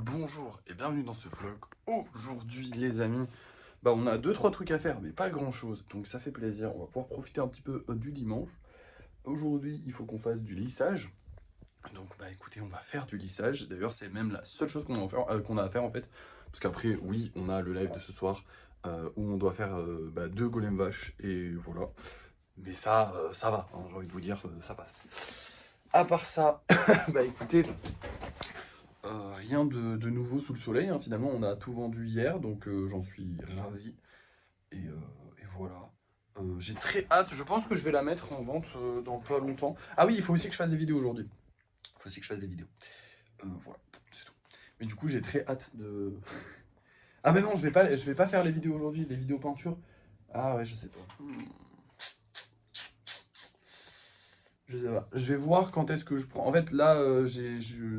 Bonjour et bienvenue dans ce vlog. Aujourd'hui les amis, on a 2-3 trucs à faire mais pas grand chose, donc ça fait plaisir. On va pouvoir profiter un petit peu du dimanche. Aujourd'hui il faut qu'on fasse du lissage, donc écoutez, on va faire du lissage. D'ailleurs c'est même la seule chose qu'on a à faire en fait, parce qu'après oui on a le live de ce soir où on doit faire 2 golems vaches et voilà. Mais ça va, hein, j'ai envie de vous dire, ça passe. À part ça, écoutez, rien de nouveau sous le soleil, hein. Finalement on a tout vendu hier, donc j'en suis ravi. Et voilà. J'ai très hâte, je pense que je vais la mettre en vente dans pas longtemps. Ah oui, il faut aussi que je fasse des vidéos aujourd'hui. Il faut aussi que je fasse des vidéos. Voilà, c'est tout. Mais du coup j'ai très hâte de... Ah mais non, je vais pas faire les vidéos aujourd'hui, les vidéos peinture. Ah ouais, je sais pas. Je sais pas. Je vais voir quand est-ce que je prends. En fait, là,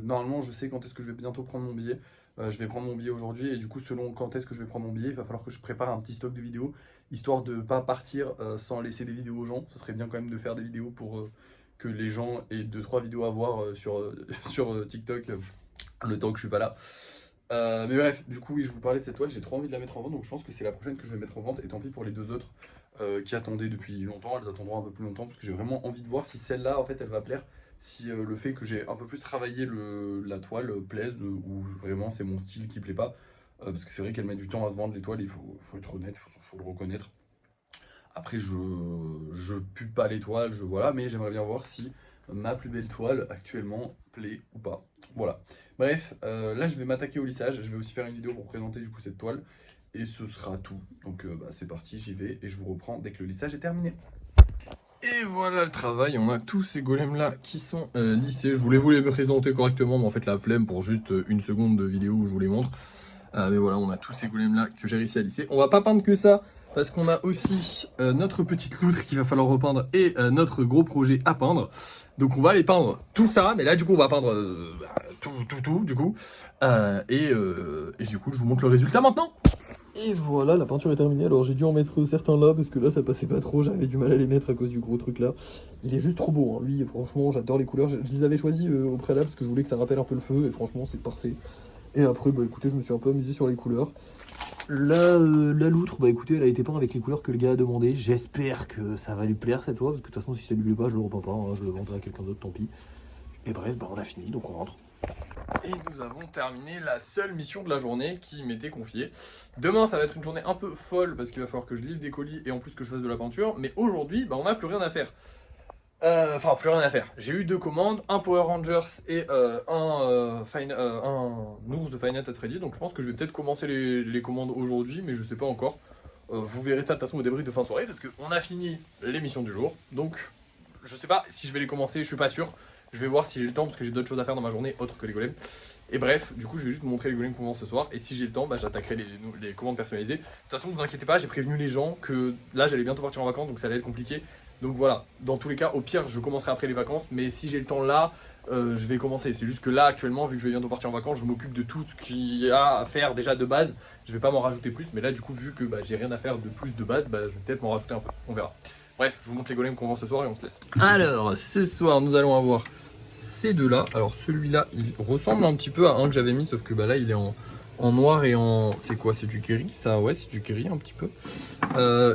normalement, je sais quand est-ce que je vais bientôt prendre mon billet. Je vais prendre mon billet aujourd'hui et du coup, selon quand est-ce que je vais prendre mon billet, il va falloir que je prépare un petit stock de vidéos, histoire de pas partir sans laisser des vidéos aux gens. Ce serait bien quand même de faire des vidéos pour que les gens aient 2-3 vidéos à voir sur TikTok le temps que je suis pas là. Mais bref, du coup, oui, je vous parlais de cette toile, j'ai trop envie de la mettre en vente, donc je pense que c'est la prochaine que je vais mettre en vente, et tant pis pour les deux autres qui attendaient depuis longtemps, elles attendront un peu plus longtemps, parce que j'ai vraiment envie de voir si celle-là, en fait, elle va plaire, si le fait que j'ai un peu plus travaillé la toile plaise, ou vraiment c'est mon style qui plaît pas, parce que c'est vrai qu'elle met du temps à se vendre les toiles, faut être honnête, faut le reconnaître. Après, je pue pas les toiles, voilà, mais j'aimerais bien voir si ma plus belle toile actuellement plaît ou pas. Voilà. Bref, là je vais m'attaquer au lissage. Je vais aussi faire une vidéo pour présenter du coup cette toile. Et ce sera tout. Donc c'est parti, j'y vais et je vous reprends dès que le lissage est terminé. Et voilà le travail, on a tous ces golems là qui sont lissés. Je voulais vous les présenter correctement, mais en fait la flemme pour juste une seconde de vidéo où je vous les montre. Mais voilà, on a tous ces golems là que j'ai réussi à lisser. On va pas peindre que ça, parce qu'on a aussi notre petite loutre qu'il va falloir repeindre et notre gros projet à peindre. Donc on va aller peindre tout ça, mais là du coup on va peindre tout du coup. Et du coup je vous montre le résultat maintenant. Et voilà, la peinture est terminée. Alors j'ai dû en mettre certains là, parce que là ça passait pas trop, j'avais du mal à les mettre à cause du gros truc là. Il est juste trop beau, hein. Lui franchement j'adore les couleurs, je les avais choisis au préalable parce que je voulais que ça rappelle un peu le feu, et franchement c'est parfait. Et après, écoutez, je me suis un peu amusé sur les couleurs. La loutre, écoutez, elle a été peinte avec les couleurs que le gars a demandé. J'espère que ça va lui plaire cette fois, parce que de toute façon, si ça lui plaît pas, je le repeins pas, hein, je le vendrai à quelqu'un d'autre, tant pis. Et bref, on a fini, donc on rentre. Et nous avons terminé la seule mission de la journée qui m'était confiée. Demain, ça va être une journée un peu folle, parce qu'il va falloir que je livre des colis et en plus que je fasse de la peinture. Mais aujourd'hui, on n'a plus rien à faire. Enfin, plus rien à faire. J'ai eu 2 commandes, un Power Rangers et un ours de Five Nights at Freddy's. Donc je pense que je vais peut-être commencer les commandes aujourd'hui, mais je sais pas encore. Vous verrez ça de toute façon au débrief de fin de soirée, parce qu'on a fini l'émission du jour. Donc je sais pas si je vais les commencer, je suis pas sûr. Je vais voir si j'ai le temps, parce que j'ai d'autres choses à faire dans ma journée autres que les golems. Et bref, du coup je vais juste vous montrer les golems qu'on vend ce soir. Et si j'ai le temps, j'attaquerai les commandes personnalisées. De toute façon, ne vous inquiétez pas, j'ai prévenu les gens que là j'allais bientôt partir en vacances, donc ça allait être compliqué. Donc voilà, dans tous les cas, au pire, je commencerai après les vacances, mais si j'ai le temps là, je vais commencer. C'est juste que là, actuellement, vu que je vais bientôt partir en vacances, je m'occupe de tout ce qu'il y a à faire déjà de base. Je vais pas m'en rajouter plus, mais là, du coup, vu que j'ai rien à faire de plus de base, je vais peut-être m'en rajouter un peu. On verra. Bref, je vous montre les golems qu'on vend ce soir et on se laisse. Alors, ce soir, nous allons avoir ces deux-là. Alors, celui-là, il ressemble un petit peu à un que j'avais mis, sauf que là, il est en noir et en... C'est quoi? C'est du Kerry? Ça, ouais, c'est du Kerry un petit peu.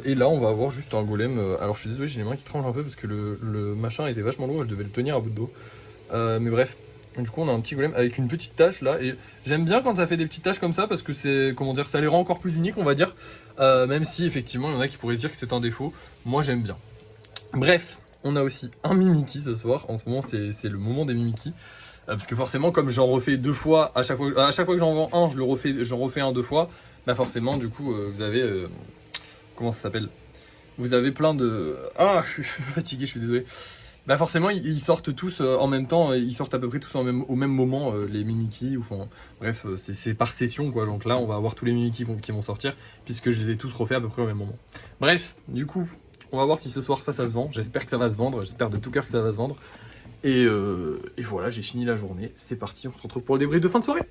Et là on va avoir juste un golem. Alors je suis désolé, j'ai les mains qui tremblent un peu parce que le machin était vachement lourd et je devais le tenir à bout de dos. Mais bref, du coup on a un petit golem avec une petite tache là. Et j'aime bien quand ça fait des petites taches comme ça parce que c'est, comment dire, ça les rend encore plus uniques, on va dire. Même si effectivement il y en a qui pourraient se dire que c'est un défaut. Moi j'aime bien. Bref, on a aussi un Mimikyu ce soir. En ce moment c'est le moment des Mimikyu. Parce que forcément comme j'en refais 2 fois, à chaque fois que j'en vends un, j'en refais un 2 fois. Forcément du coup vous avez... comment ça s'appelle? Vous avez plein de... Ah, je suis fatigué, je suis désolé. Forcément, ils sortent tous en même temps, ils sortent à peu près tous au même moment, les Mimikyu, enfin, bref, c'est par session, quoi. Donc là, on va avoir tous les Mimikyu qui vont sortir, puisque je les ai tous refaits à peu près au même moment. Bref, du coup, on va voir si ce soir ça se vend. J'espère que ça va se vendre, j'espère de tout cœur que ça va se vendre. Et voilà, j'ai fini la journée, c'est parti, on se retrouve pour le débrief de fin de soirée.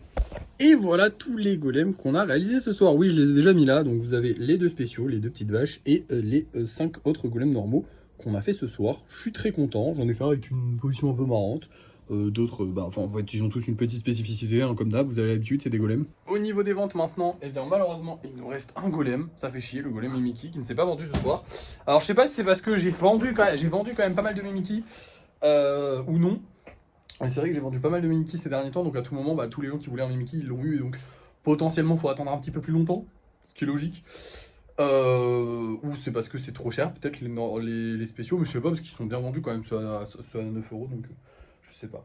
Et voilà tous les golems qu'on a réalisés ce soir. Oui, je les ai déjà mis là, donc vous avez les 2 spéciaux, les 2 petites vaches et les 5 autres golems normaux qu'on a fait ce soir. Je suis très content, j'en ai fait un avec une position un peu marrante. D'autres, enfin, en fait, ils ont tous une petite spécificité, hein, comme d'hab, vous avez l'habitude, c'est des golems. Au niveau des ventes maintenant, eh bien malheureusement, il nous reste un golem. Ça fait chier, le golem Mimiki qui ne s'est pas vendu ce soir. Alors je sais pas si c'est parce que j'ai vendu quand même pas mal de Mimiki ou non. Et c'est vrai que j'ai vendu pas mal de Mimiki ces derniers temps, donc à tout moment, tous les gens qui voulaient un Mimiki, ils l'ont eu, et donc potentiellement, il faut attendre un petit peu plus longtemps, ce qui est logique. Ou c'est parce que c'est trop cher, peut-être les spéciaux, mais je sais pas, parce qu'ils sont bien vendus quand même, ceux à 9 euros, donc je sais pas.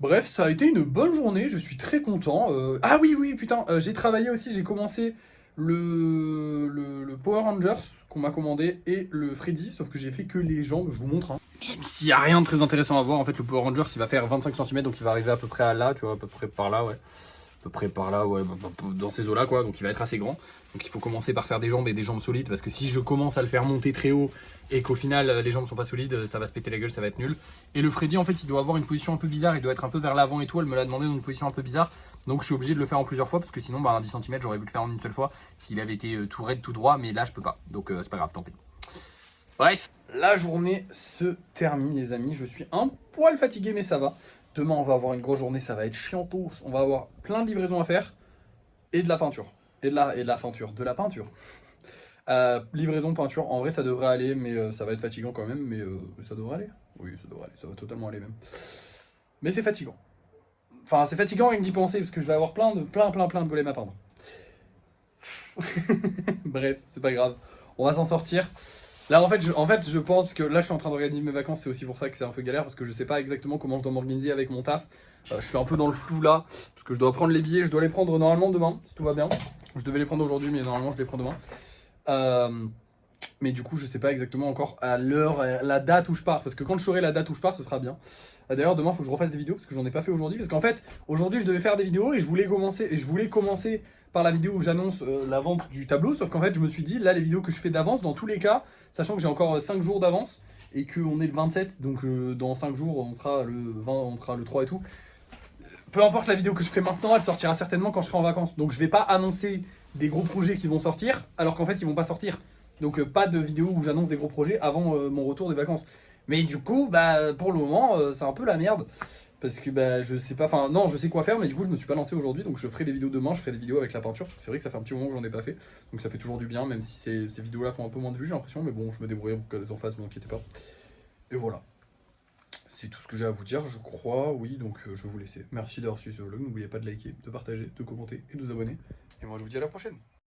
Bref, ça a été une bonne journée, je suis très content. Ah oui, oui, putain, j'ai travaillé aussi, j'ai commencé le Power Rangers qu'on m'a commandé et le Freddy, sauf que j'ai fait que les jambes, je vous montre. Hein. Même s'il n'y a rien de très intéressant à voir, en fait, le Power Rangers, il va faire 25 cm, donc il va arriver à peu près à là, tu vois, à peu près par là, ouais. À peu près par là, ouais, dans ces eaux-là, quoi, donc il va être assez grand. Donc il faut commencer par faire des jambes et des jambes solides, parce que si je commence à le faire monter très haut et qu'au final les jambes sont pas solides, ça va se péter la gueule, ça va être nul. Et le Freddy, en fait, il doit avoir une position un peu bizarre, il doit être un peu vers l'avant et tout, elle me l'a demandé dans une position un peu bizarre, donc je suis obligé de le faire en plusieurs fois, parce que sinon, un 10 cm, j'aurais pu le faire en une seule fois, s'il avait été tout raide, tout droit, mais là, je peux pas, donc c'est pas grave, tant pis. Bref, la journée se termine, les amis, je suis un poil fatigué, mais ça va. Demain, on va avoir une grosse journée, ça va être chiantos, on va avoir plein de livraisons à faire, et de la peinture. Et de la peinture. Livraison, peinture, en vrai ça devrait aller, mais ça va être fatigant quand même, mais ça devrait aller. Oui, ça devrait aller, ça va totalement aller même. Mais c'est fatigant. Enfin, c'est fatigant rien que d'y penser, parce que je vais avoir plein de golems à peindre. Bref, c'est pas grave. On va s'en sortir. Là, en fait, je pense que là, je suis en train d'organiser mes vacances, c'est aussi pour ça que c'est un peu galère, parce que je sais pas exactement comment je dois m'organiser avec mon taf. Je suis un peu dans le flou là, parce que je dois prendre les billets, je dois les prendre normalement demain, si tout va bien. Je devais les prendre aujourd'hui, mais normalement, je les prends demain. Mais du coup, je sais pas exactement encore à l'heure, la date où je pars, parce que quand je saurai la date où je pars, ce sera bien. D'ailleurs, demain, il faut que je refasse des vidéos, parce que j'en ai pas fait aujourd'hui, parce qu'en fait, aujourd'hui, je devais faire des vidéos et je voulais commencer par la vidéo où j'annonce la vente du tableau, sauf qu'en fait, je me suis dit, là, les vidéos que je fais d'avance, dans tous les cas, sachant que j'ai encore 5 jours d'avance, et qu'on est le 27, donc dans 5 jours, on sera le 20, on sera le 3 et tout. Peu importe la vidéo que je ferai maintenant, elle sortira certainement quand je serai en vacances. Donc je vais pas annoncer des gros projets qui vont sortir, alors qu'en fait, ils vont pas sortir. Donc pas de vidéo où j'annonce des gros projets avant mon retour des vacances. Mais du coup, pour le moment, c'est un peu la merde. Parce que je sais pas, enfin non, je sais quoi faire, mais du coup je me suis pas lancé aujourd'hui, donc je ferai des vidéos demain, je ferai des vidéos avec la peinture, parce que c'est vrai que ça fait un petit moment que j'en ai pas fait, donc ça fait toujours du bien, même si ces vidéos-là font un peu moins de vues, j'ai l'impression, mais bon, je me débrouille pour qu'elles en fassent, ne vous inquiétez pas. Et voilà. C'est tout ce que j'ai à vous dire, je crois, oui, donc je vais vous laisser. Merci d'avoir suivi ce vlog, n'oubliez pas de liker, de partager, de commenter et de vous abonner. Et moi je vous dis à la prochaine.